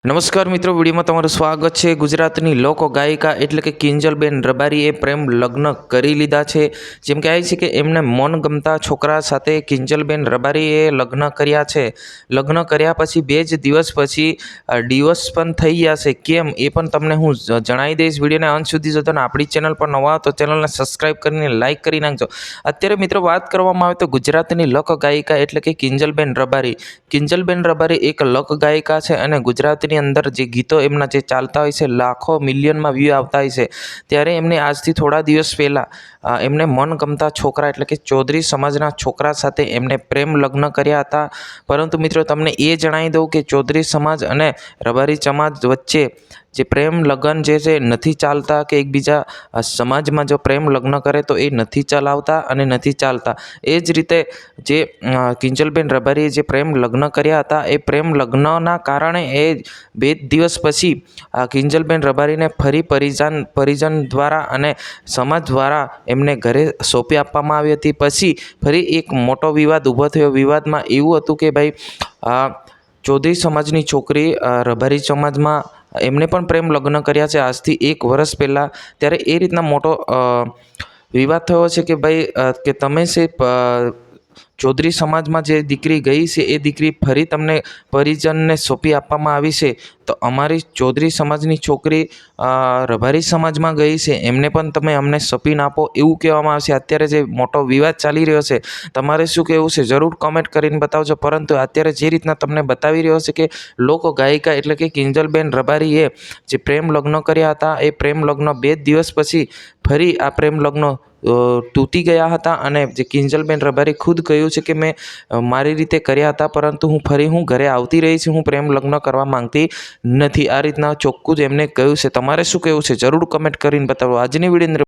નમસ્કાર મિત્રો, વિડીયોમાં તમારું સ્વાગત છે। ગુજરાતની લોક ગાયિકા એટલે કે કિંજલબેન રબારીએ પ્રેમ લગ્ન કરી લીધા છે। જેમ કે છે કે એમને મનગમતા છોકરા સાથે કિંજલબેન રબારીએ લગ્ન કર્યા છે। લગ્ન કર્યા પછી 2 જ દિવસ પછી ડિવોર્સ પણ થઈ ગયા છે। કેમ એ પણ તમને હું જણાવી દઈશ। વિડીયોને અંત સુધી જોજો અને આપણી ચેનલ પર નવા તો ચેનલને સબસ્ક્રાઈબ કરીને લાઇક કરી નાખજો। અત્યારે મિત્રો વાત કરવામાં આવે તો ગુજરાતની લોક ગાયિકા એટલે કે કિંજલબેન રબારી। કિંજલબેન રબારી એક લોક ગાયિકા છે અને ગુજરાતની અંદર જે ગીતો એમના જે ચાલતા હોય છે, લાખો મિલિયનમાં વ્યૂ આવતા હોય છે। ત્યારે એમને આજથી થોડા દિવસ પહેલાં એમને મનગમતા છોકરા એટલે કે ચૌધરી સમાજના છોકરા સાથે એમને પ્રેમ લગ્ન કર્યા હતા। પરંતુ મિત્રો તમને એ જણાવી દઉં કે ચૌધરી સમાજ અને રબારી સમાજ વચ્ચે જે પ્રેમ લગ્ન જે છે નથી ચાલતા, કે એકબીજા સમાજમાં જો પ્રેમ લગ્ન કરે તો એ નથી ચલાવતા અને નથી ચાલતા। એ જ રીતે જે કિંજલબેન રબારીએ જે પ્રેમ લગ્ન કર્યા હતા એ પ્રેમ લગ્નના કારણે એ 2 દિવસ પછી કિંજલબેન રબારીને ફરી પરિજન દ્વારા અને સમાજ દ્વારા એમને ઘરે સોંપી આપવામાં આવી હતી। પછી ફરી એક મોટો વિવાદ ઊભો થયો। વિવાદમાં એવું હતું કે ભાઈ ચૌધરી સમાજની છોકરી રબારી સમાજમાં એમને પણ પ્રેમ લગ્ન કર્યા છે આજથી 1 વર્ષ પહેલાં। ત્યારે એ રીતના મોટો વિવાદ થયો છે કે ભાઈ કે તમે છે ચૌધરી સમાજમાં જે દીકરી ગઈ છે એ દીકરી ફરી તમને પરિજનને સોંપી આપવામાં આવી છે, તો અમારી ચૌધરી સમાજની છોકરી રબારી સમાજમાં ગઈ છે એમને પણ તમે અમને સોંપીને આપો, એવું કહેવામાં આવશે। અત્યારે જે મોટો વિવાદ ચાલી રહ્યો છે, તમારે શું કહેવું છે જરૂર કમેન્ટ કરીને બતાવજો। પરંતુ અત્યારે જે રીતના તમને બતાવી રહ્યો છે કે લોક ગાયિકા એટલે કે કિંજલબેન રબારીએ જે પ્રેમ લગ્ન કર્યા હતા એ પ્રેમ લગ્ન 2 દિવસ પછી ફરી આ પ્રેમ લગ્ન તૂટી ગયા હતા અને જે કિંજલબેન રબારી ખુદ કહ્યું છે કે મેં મારી રીતે કર્યા હતા, પરંતુ હું ઘરે આવતી રહી છું, હું પ્રેમ લગ્ન કરવા માંગતી નથી। આ રીતના ચોખ્ખું જ એમને કહ્યું છે। તમારે શું કહેવું છે જરૂર કમેન્ટ કરીને બતાવો। આજની વિડીયો